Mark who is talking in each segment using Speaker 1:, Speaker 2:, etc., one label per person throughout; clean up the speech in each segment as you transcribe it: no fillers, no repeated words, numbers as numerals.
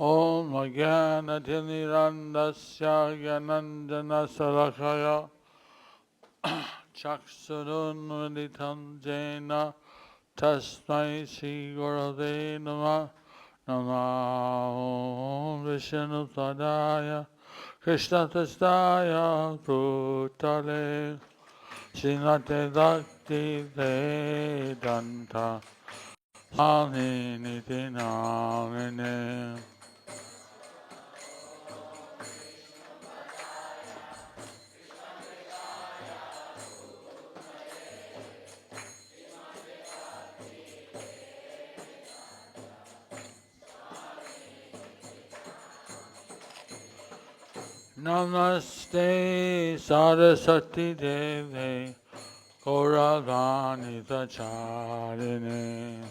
Speaker 1: Om Jnanatirmirandasya Jnanandjana Salakaya Chaksurunvaditam Jena Tasmai Shri Gurave Namah. Namo Vishnu Padaya Krishna Tastaya Bhutale Srimate Bhaktivedanta Swami Niti Namine. Namaste Saraswati Deve Gauravani Pracharine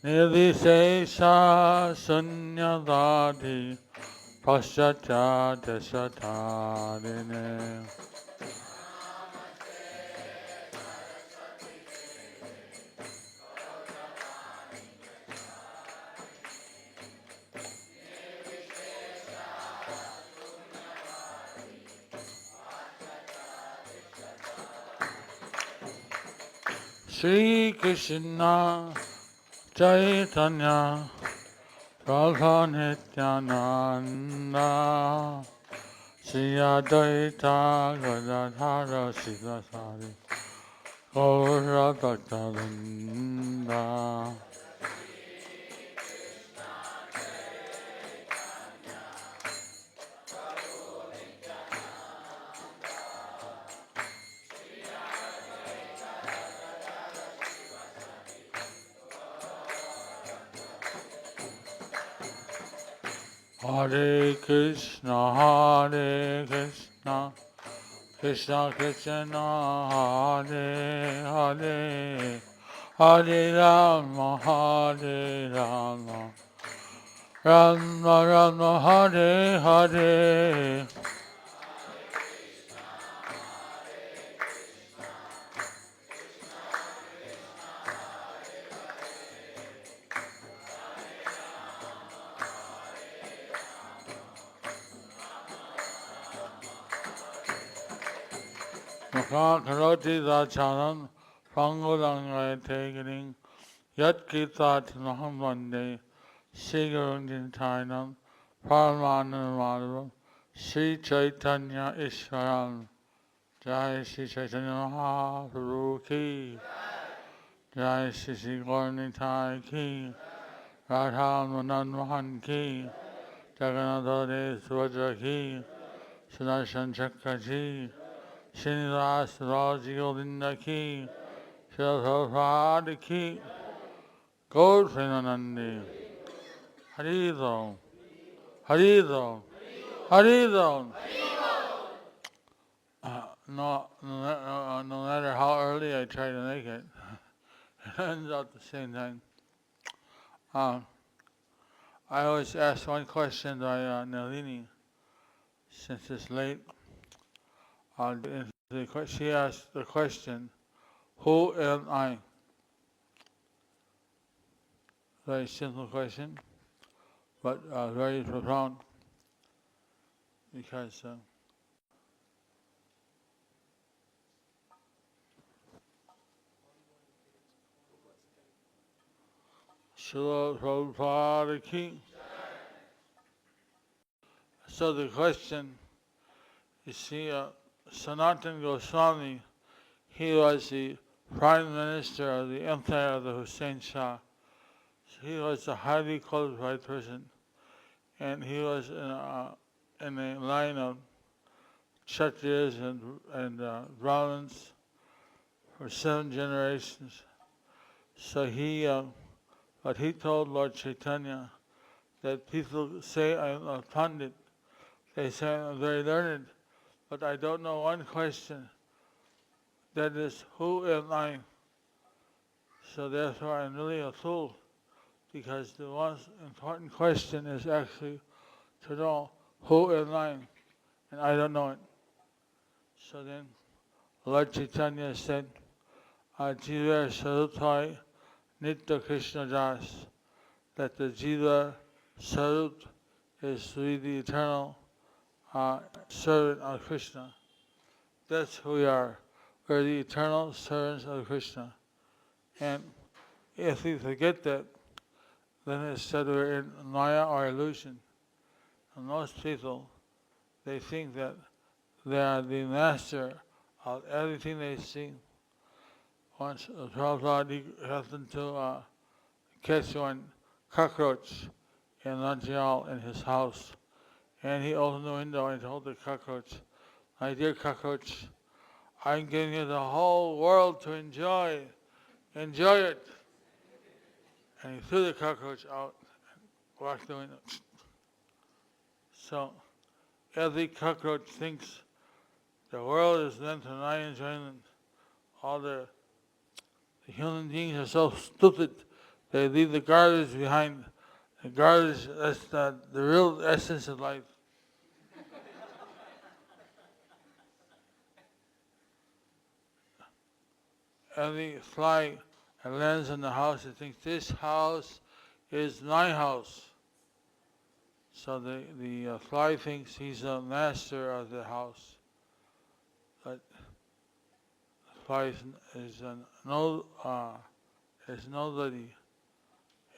Speaker 1: Nirvishesha Sunyavadi Paschatya Desatarine. Shri Krishna Chaitanya Prabhu Nityananda Shri Advaita Gadadhara Sivasari Gaura Bhaktavinda. Hare Krishna, Krishna Krishna, Hare Hare, Hare Rama, Rama Rama, Hare Hare. Mukha karoti dacharam, pangulangai tegiring, yat kitat maham vande, Sigurundintainam, Paramanam, Sri Chaitanya Ishwaram, Jai Sri Chaitanya Mahaprabhu ki, Jai Sri Sri Gauranitai ki, Radha Manan Mohan ki, Jagannath Suvajra ki, Sudarshan Chakra ki, Srinivas Raji Govinda ki, Srila Prabhupada ki, Gaur Premanandi, Harido, Harido, Harido. No matter how early I try to make it, it ends up the same thing. I always ask one question by Nalini, since it's late. She asked the question, who am I? Very simple question, but very profound, because Srila Prabhupada ki. So the question, you see, Sanatana Goswami, he was the Prime Minister of the Empire of the Hussein Shah. So he was a highly qualified person, and he was in a line of Kshatriyas and Brahmins for 7 generations. So but he told Lord Chaitanya that people say I'm a Pandit, they say I'm very learned, but I don't know one question. That is, who am I? So therefore I'm really a fool, because the most important question is actually to know who am I, and I don't know it. So then Lord Chaitanya said, Jiva Sarupai Nitya Krishna Das, that the Jiva Sarut is to be the eternal servant of Krishna. That's who we are. We're the eternal servants of Krishna. And if we forget that, then it's said we're in maya or illusion. And most people, they think that they are the master of everything they see. Once Prabhupada, he happened to catch one cockroach in Montreal in his house. And he opened the window and told the cockroach, "My dear cockroach, I'm giving you the whole world to enjoy. Enjoy it." And he threw the cockroach out and walked the window. So every cockroach thinks the world is meant to my enjoyment. All the human beings are so stupid, they leave the garbage behind. The garbage, that's the real essence of life. Every fly that lands in the house, it thinks this house is my house. So the fly thinks he's the master of the house. But the fly is nobody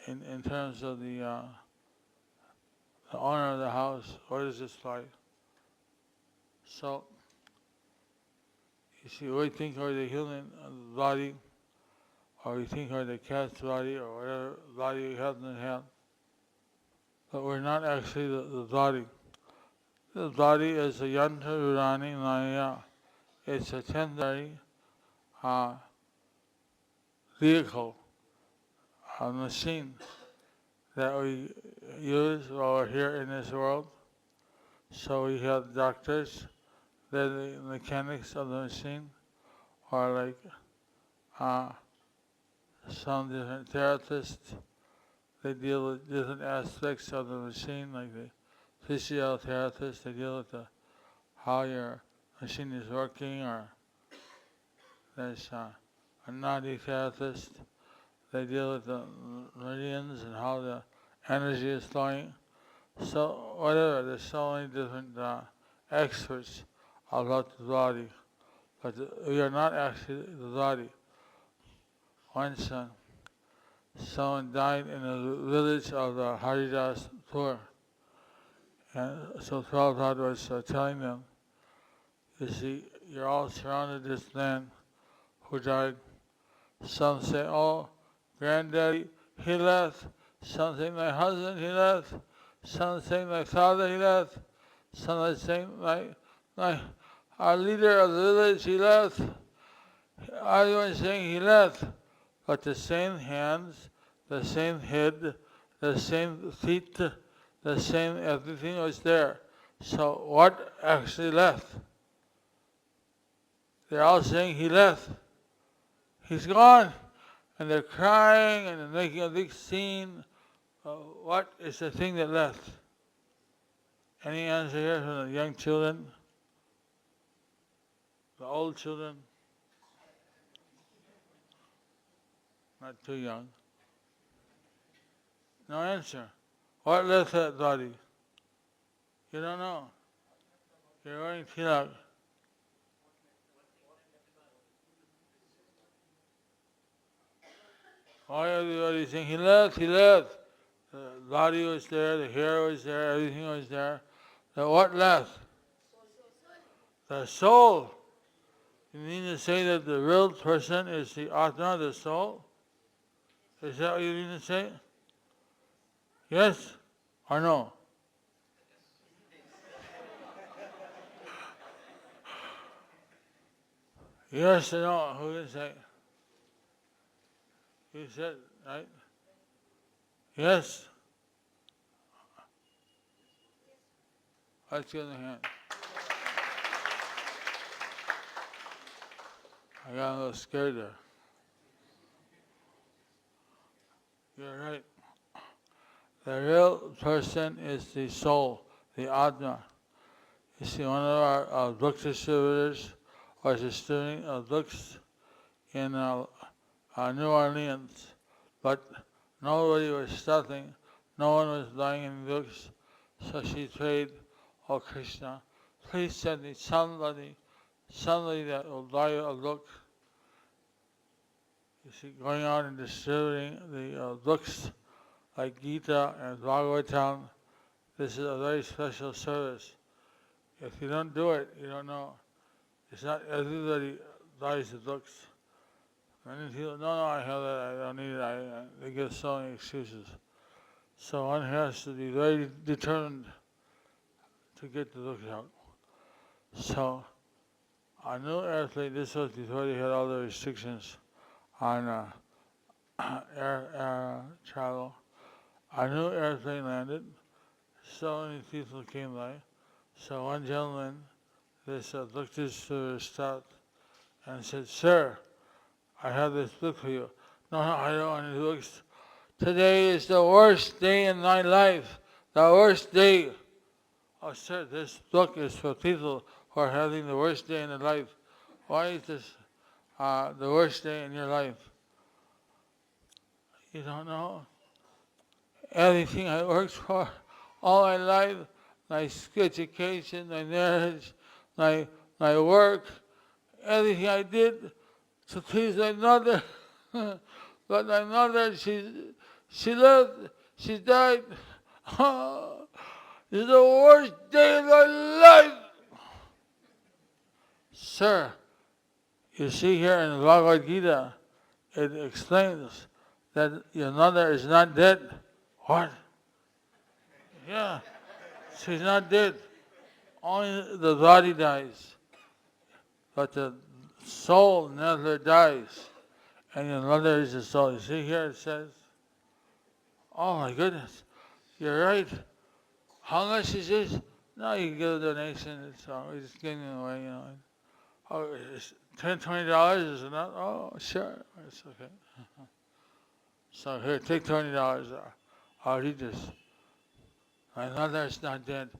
Speaker 1: in terms of the owner of the house. What is this fly? So you see, we think of the human body, or we think of the cat's body, or whatever body we have in the hand. But we're not actually the body. The body is a yanta rurani maya. It's a temporary vehicle, a machine that we use while we're here in this world. So we have doctors, they're the mechanics of the machine, or like some different therapists, they deal with different aspects of the machine, like the physiotherapist, they deal with how your machine is working, or there's a nadi therapist, they deal with the meridians and how the energy is flowing. So whatever, there's so many different experts about the body, but we are not actually the body. Once someone died in a village of the Haridas Tour, and so Prabhupada was telling them, you see, you're all surrounded this man who died. Some say, "Oh, granddaddy, he left." Some say, "My husband, he left." Some say, "My father, he left." Some are saying, our leader of the village, he left." Everyone's saying he left. But the same hands, the same head, the same feet, the same everything was there. So what actually left? They're all saying he left. He's gone. And they're crying and they're making a big scene. What is the thing that left? Any answer here from the young children? The old children? Not too young. No answer. What left that body? You don't know. You're wearing tilak. Why everybody saying he left, he left? The body was there, the hair was there, everything was there. But what left? The soul. You mean to say that the real person is the Atma, the soul? Is that what you mean to say? Yes or no? Yes or no? Who can say? You said, right? Yes. Let's give the hand. I got a little scared there. You're right. The real person is the soul, the Atma. You see, one of our book distributors was a student of books in New Orleans, but nobody was studying no one was dying in books, so she prayed, "Oh Krishna, please send me somebody that will die a book." You see, going out and distributing the books like Gita and Bhagavatam, this is a very special service. If you don't do it, you don't know. It's not everybody buys the books. Many people, no, I have that, I don't need it. They give so many excuses. So one has to be very determined to get the books out. So a new airplane, this was before they had all the restrictions on air travel. A new airplane landed. So many people came by. So one gentleman, this looked at his stopped and said, "Sir, I have this book for you." "No, I don't want any books. Today is the worst day in my life. The worst day." "Oh, sir, this book is for people who are having the worst day in their life. Why is this the worst day in your life?" "You don't know? Everything I worked for all my life, my education, my marriage, my work, everything I did to please my mother." But my mother, she lived, she died. This is the worst day of my life. "Sir, you see here in the Bhagavad Gita, it explains that your mother is not dead." "What?" "Yeah, she's not dead. Only the body dies, but the soul never dies. And your mother is the soul." You see here it says, "Oh my goodness, you're right. How much is this?" "No, you can give a donation. We're just giving it away, you know." "Oh, it's $20, is it not?" "Oh, sure, it's okay." So here, take $20. I'll read this. "My mother is not dead."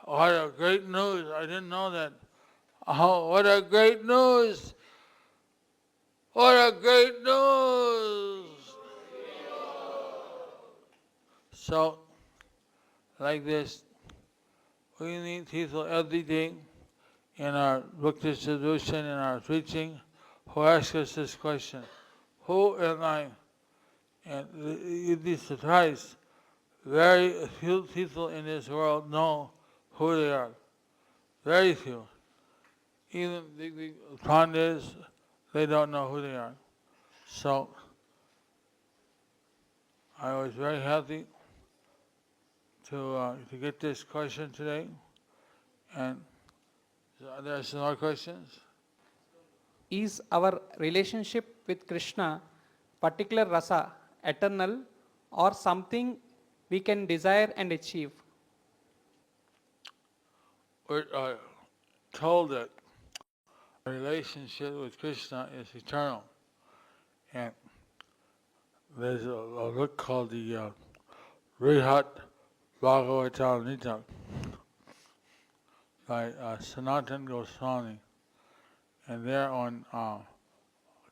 Speaker 1: What a great news! I didn't know that. Oh, what a great news! What a great news! So, like this, we meet people every day in our book distribution, in our preaching, who ask us this question: who am I? And you'd be surprised. Very few people in this world know who they are. Very few. Even the pandits, they don't know who they are. So, I was very happy to get this question today. And are there some more questions?
Speaker 2: Is our relationship with Krishna, particular rasa, eternal or something we can desire and achieve?
Speaker 1: We're told that our relationship with Krishna is eternal. And there's a book called the Rihat Bhagavatam by Sanatana Goswami. And there on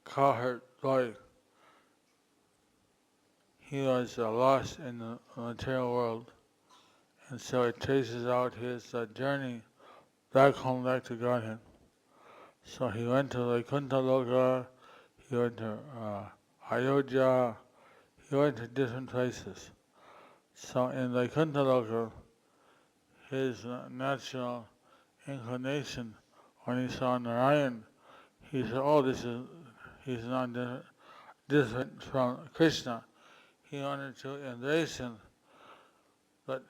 Speaker 1: Kahart Boy, he was lost in the material world. And so it traces out his journey back home, back to Godhead. So he went to Vaikuntha Loka, he went to Ayodhya, he went to different places. So in Vaikuntha Loka, his natural inclination, when he saw Narayan, he said, "Oh, he's not different from Krishna." He wanted to embrace him, but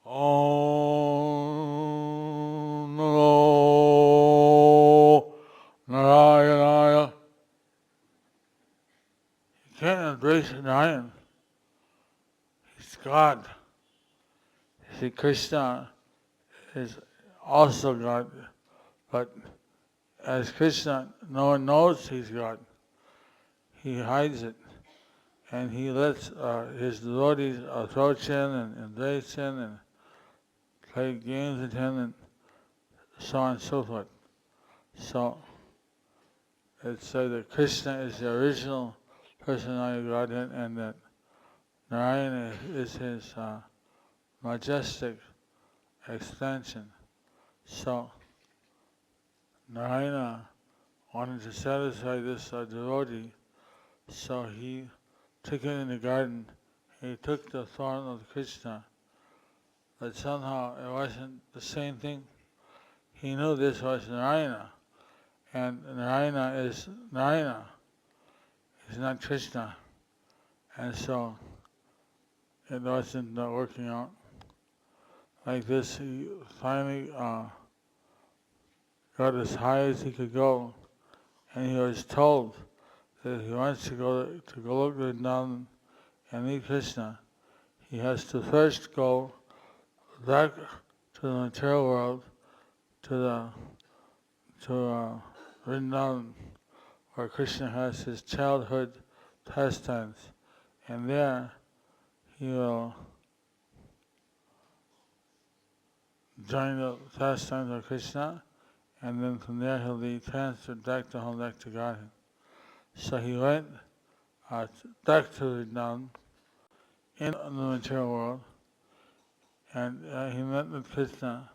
Speaker 1: Om Namo Narayanaya. You can't embrace Narayan. He's God. You see, Krishna is also God, but as Krishna, no one knows he's God. He hides it, and he lets his devotees approach him and embrace him and play games with him and so on and so forth. So it's said that Krishna is the original personality of Godhead, and that Narayana is his majestic extension. So Narayana wanted to satisfy this devotee, so he took it in the garden. He took the form of Krishna, but somehow it wasn't the same thing. He knew this was Narayana, and Narayana is Narayana. He's not Krishna, and so it wasn't working out. Like this, he finally got as high as he could go, and he was told that if he wants to go to Golok Vrindavan and meet Krishna, he has to first go back to the material world, to Vrindavan, where Krishna has his childhood pastimes, and there he will join the pastimes of Krishna, and then from there he'll be transferred back to home, back to Godhead. So he went back to Vrindavan in the material world, and he met with Krishna.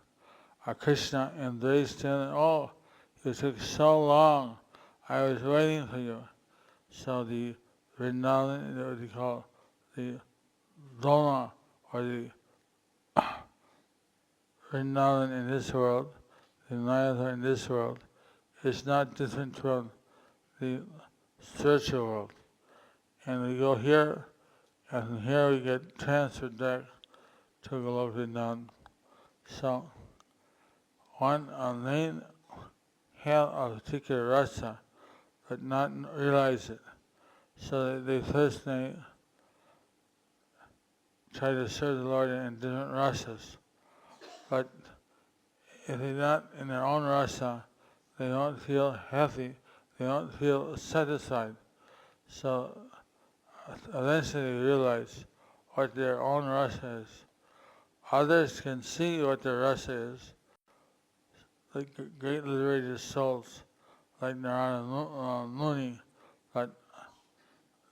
Speaker 1: Krishna embraced him, and you took so long, I was waiting for you. So the Vrindavan, what we call the Dona, or the Vrindavan in this world, the Mayadhar in this world, is not different from the spiritual world. And we go here, and from here we get transferred back to Golok Vrindavan. So, one main have a particular rasa, but not realize it. So they try to serve the Lord in different rasas. But if they're not in their own rasa, they don't feel happy, they don't feel satisfied. So eventually they realize what their own rasa is. Others can see what their rasa is, like great liberated souls, like Narada Muni, but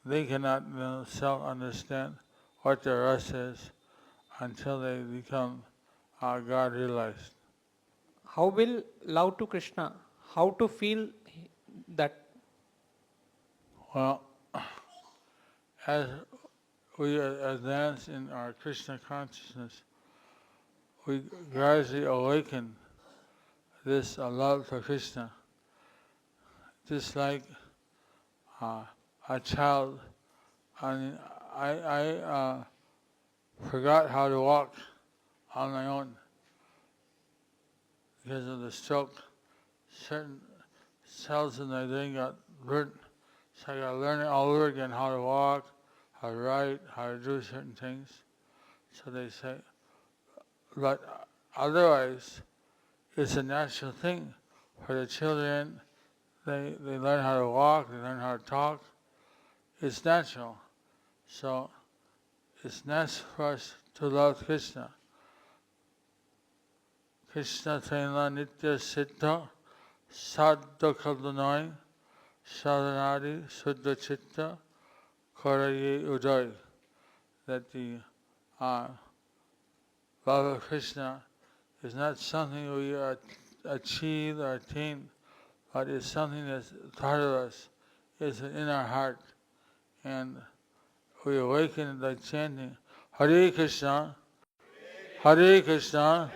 Speaker 1: they cannot themselves understand what their rasa is until they become God realized.
Speaker 2: How will love to Krishna, how to feel that?
Speaker 1: Well, as we advance in our Krishna consciousness, we gradually awaken this love for Krishna. Just like a child, I forgot how to walk on my own because of the stroke. Certain cells in my brain got burnt, so I got to learn it all over again, how to walk, how to write, how to do certain things. So they say, but otherwise, it's a natural thing for the children. They learn how to walk, they learn how to talk. It's natural. So it's natural for us to love Krishna. Krishna Traina Nitya Siddha Sadha Kaldanai Sadhanadi Suddha Chitta Koraye Uday. That the love of Krishna is not something we achieve or attain, but it's something that's part of us, it's in our heart. And we awaken by chanting Hare Krishna, Hare Krishna,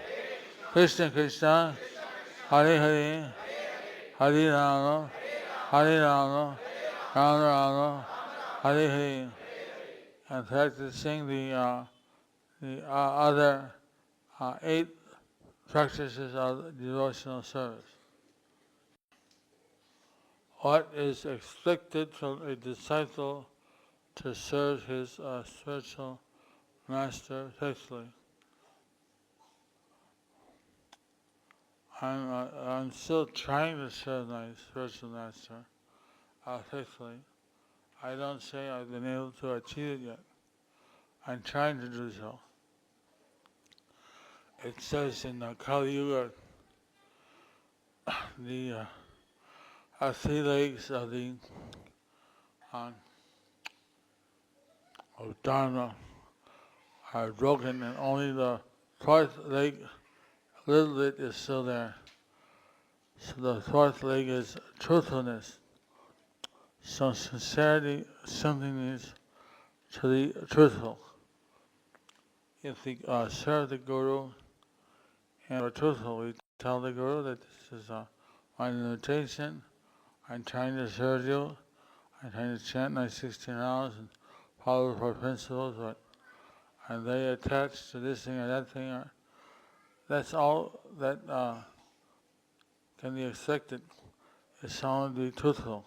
Speaker 1: Krishna Krishna, Hare Hare, Hare Rama, Hare Rama, Rama Rama, Hare Hare. And practicing the other 8 practices of devotional service. What is expected from a disciple to serve his spiritual master faithfully? I'm still trying to serve my spiritual master faithfully. I don't say I've been able to achieve it yet. I'm trying to do so. It says in the Kali Yuga, the 3 legs of the of Dharma are broken, and only the fourth leg, little bit, is still there. So the fourth leg is truthfulness. So sincerity, something needs to be truthful. If we serve the Guru and are truthful, we tell the Guru that this is my limitation. I'm trying to serve you. I'm trying to chant my 16 hours and follow the four principles, but are they attached to this thing or that thing? Or that's all that can be expected, is someone to be truthful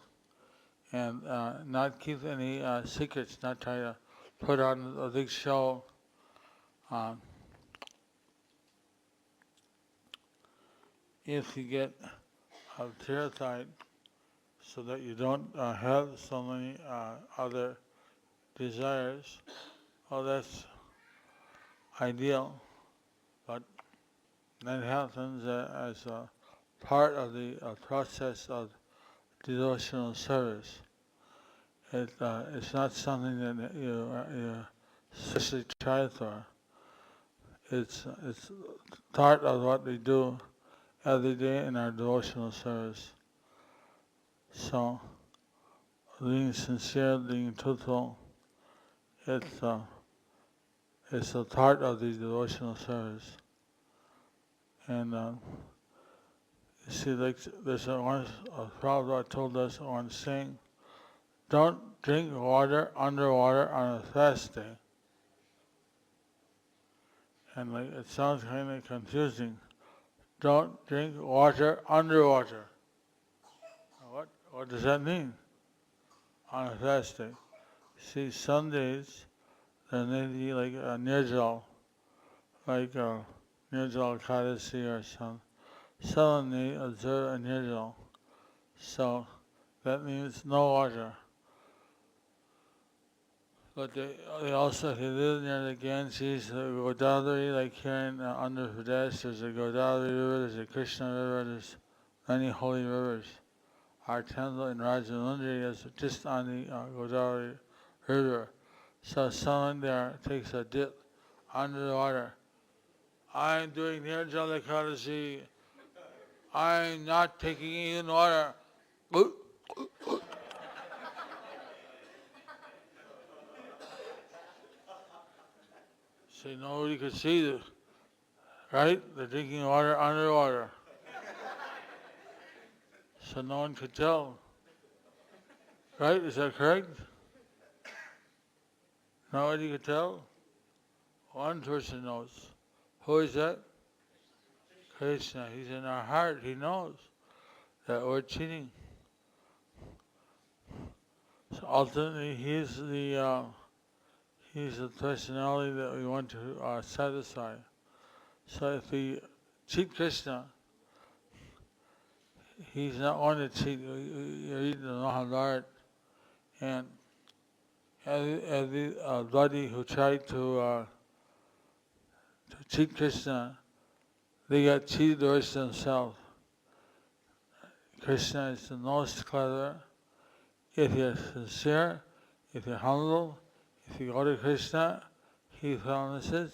Speaker 1: and not keep any secrets, not try to put on a big show. If you get terrified so that you don't have so many other desires, well, that's ideal, but that happens as a part of the process of devotional service. It's not something that you especially try for. It's part of what we do every day in our devotional service. So, being sincere, being truthful, it's a part of the devotional service. And you see, like there's a Prabhupada told us one saying, don't drink water underwater on a fast day. And like it sounds kind of confusing. Don't drink water underwater. What does that mean? On a fast day. See, some days there may be like a nirjal, like a nirjal Kadasi or some. Someone may observe a nirjal. So that means no water. But they also, if you live near the Ganges, the Godavari, like here in Andhra Pradesh, there's a Godavari river, there's a Krishna river, there's many holy rivers. Our temple in Rajamundry is just on the Godavari river. So someone there takes a dip under the water. I'm doing Nirjala Ekadasi. I'm not taking in water. See, nobody could see this, right? They're drinking water underwater. So no one could tell. Right? Is that correct? Nobody could tell? One person knows. Who is that? Krishna. He's in our heart. He knows that we're cheating. So ultimately, he's the personality that we want to satisfy. So if we cheat Krishna, he's not one to cheat. You read the Maharaj, and everybody who tried to cheat Krishna, they got cheated towards themselves. Krishna is the most clever. If you're sincere, if you're humble, if you go to Krishna, he promises,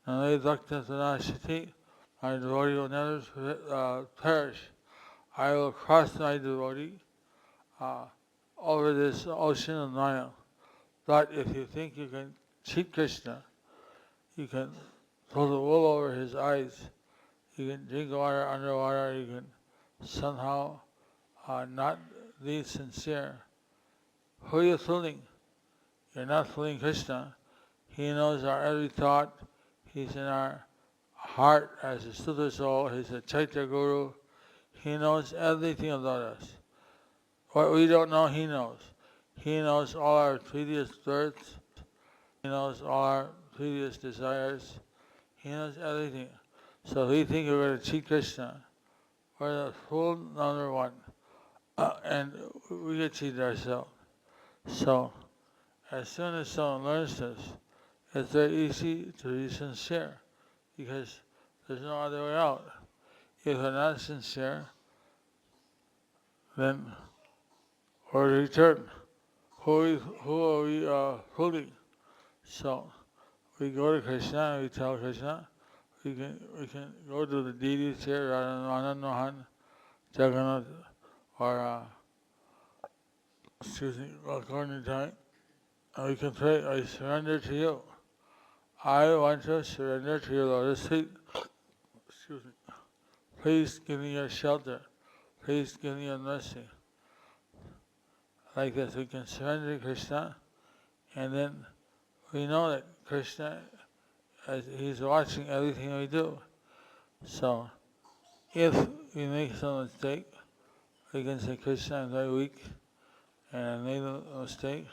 Speaker 1: Nalai Bhakta Tanashati, my devotee will never perish. I will cross my devotee over this ocean of Maya. But if you think you can cheat Krishna, you can pull the wool over his eyes, you can drink water underwater, you can somehow not be sincere. Who are you fooling? You're not fooling Krishna. He knows our every thought. He's in our heart as a Sudha soul. He's a Chaitya Guru. He knows everything about us. What we don't know, he knows. He knows all our previous births. He knows all our previous desires. He knows everything. So if we think we're going to cheat Krishna, we're the fool number one. And we get cheated ourselves. So as soon as someone learns this, it's very easy to be sincere because there's no other way out. If we're not sincere, then where do we turn? Who are we fooling? So we go to Krishna and we tell Krishna, we can go to the deities here, Radha Mohan, Jagannath, or according to time, and we can pray, I surrender to you. I want to surrender to your lotus feet. Please give me your shelter. Please give me your mercy. Like this, we can surrender to Krishna, and then we know that Krishna, He's watching everything we do. So, if we make some mistake, we can say, Krishna, I'm very weak, and I made a mistake.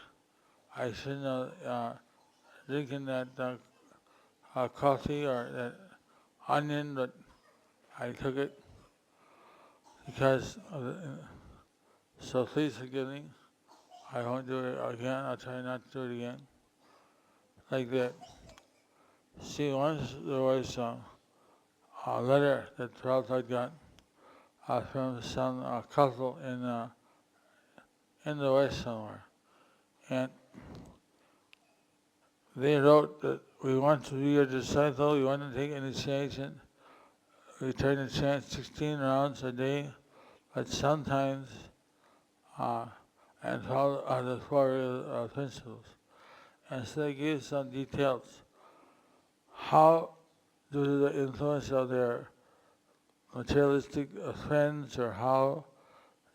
Speaker 1: I shouldn't have drinking that coffee or that onion, but I took it because of so please forgive me. I won't do it again. I'll try not to do it again. Like that. See, once there was a letter that Prabhupada got from some couple in the West somewhere. And they wrote that we want to be your disciple, we want to take initiation. We try to chant 16 rounds a day, but sometimes, and follow the 4 principles. And so they gave some details. How, due to the influence of their materialistic friends, or how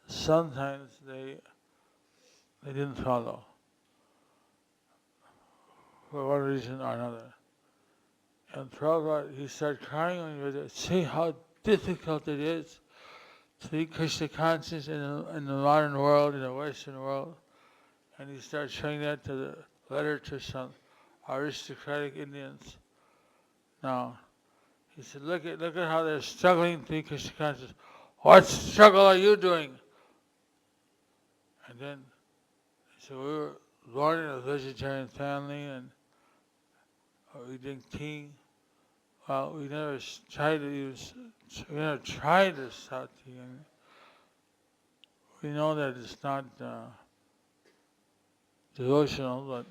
Speaker 1: sometimes they didn't follow, for one reason or another. And Prabhupada, he started crying when he was there. See how difficult it is to be Krishna conscious in the modern world, in the Western world. And he started showing that to the letter to some aristocratic Indians. Now, he said, look at how they're struggling to be Krishna conscious. What struggle are you doing? And then he said, we were born in a vegetarian family, and we drink tea. Well, we never tried to start tea. And we know that it's not devotional, but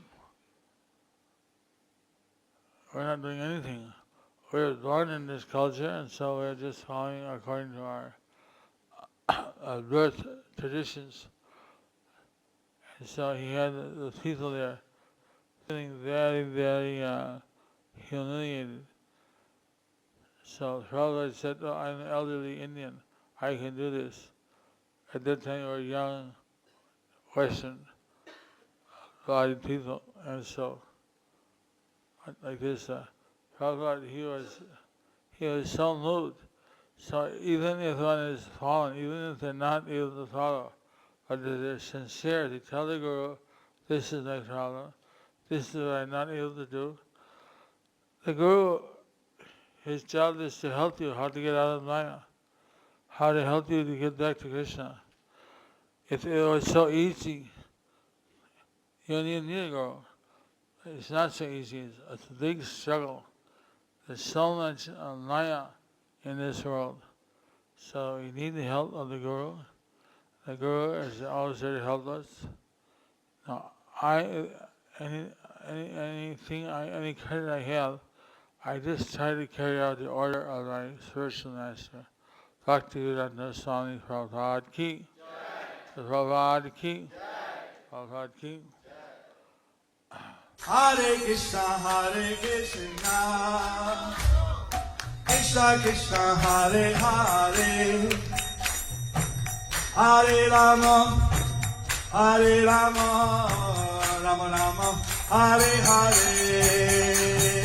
Speaker 1: we're not doing anything. We're born in this culture, and so we're just following according to our birth traditions. And so he had the people there feeling very, very humiliated. So Prabhupada said, oh, I'm an elderly Indian, I can do this. At that time we were young, Western bodied people, and so like this, Prabhupada, he was so moved. So even if one is fallen, even if they're not able to follow, but they're sincere, they tell the Guru, this is my problem, this is what I'm not able to do. The Guru, his job is to help you how to get out of Maya, how to help you to get back to Krishna. If it was so easy, you don't even need a Guru. It's not so easy. It's a big struggle. There's so much Maya in this world. So we need the help of the Guru. The Guru is always there to help us. Now, any credit I have, I just try to carry out the order of my spiritual master, Bhaktivedanta Swami Prabhupada ki, Prabhupada ki, Prabhupada ki.
Speaker 3: Hare Krishna, Krishna Krishna, Hare Hare, Hare Rama, Rama Rama, Hare Hare.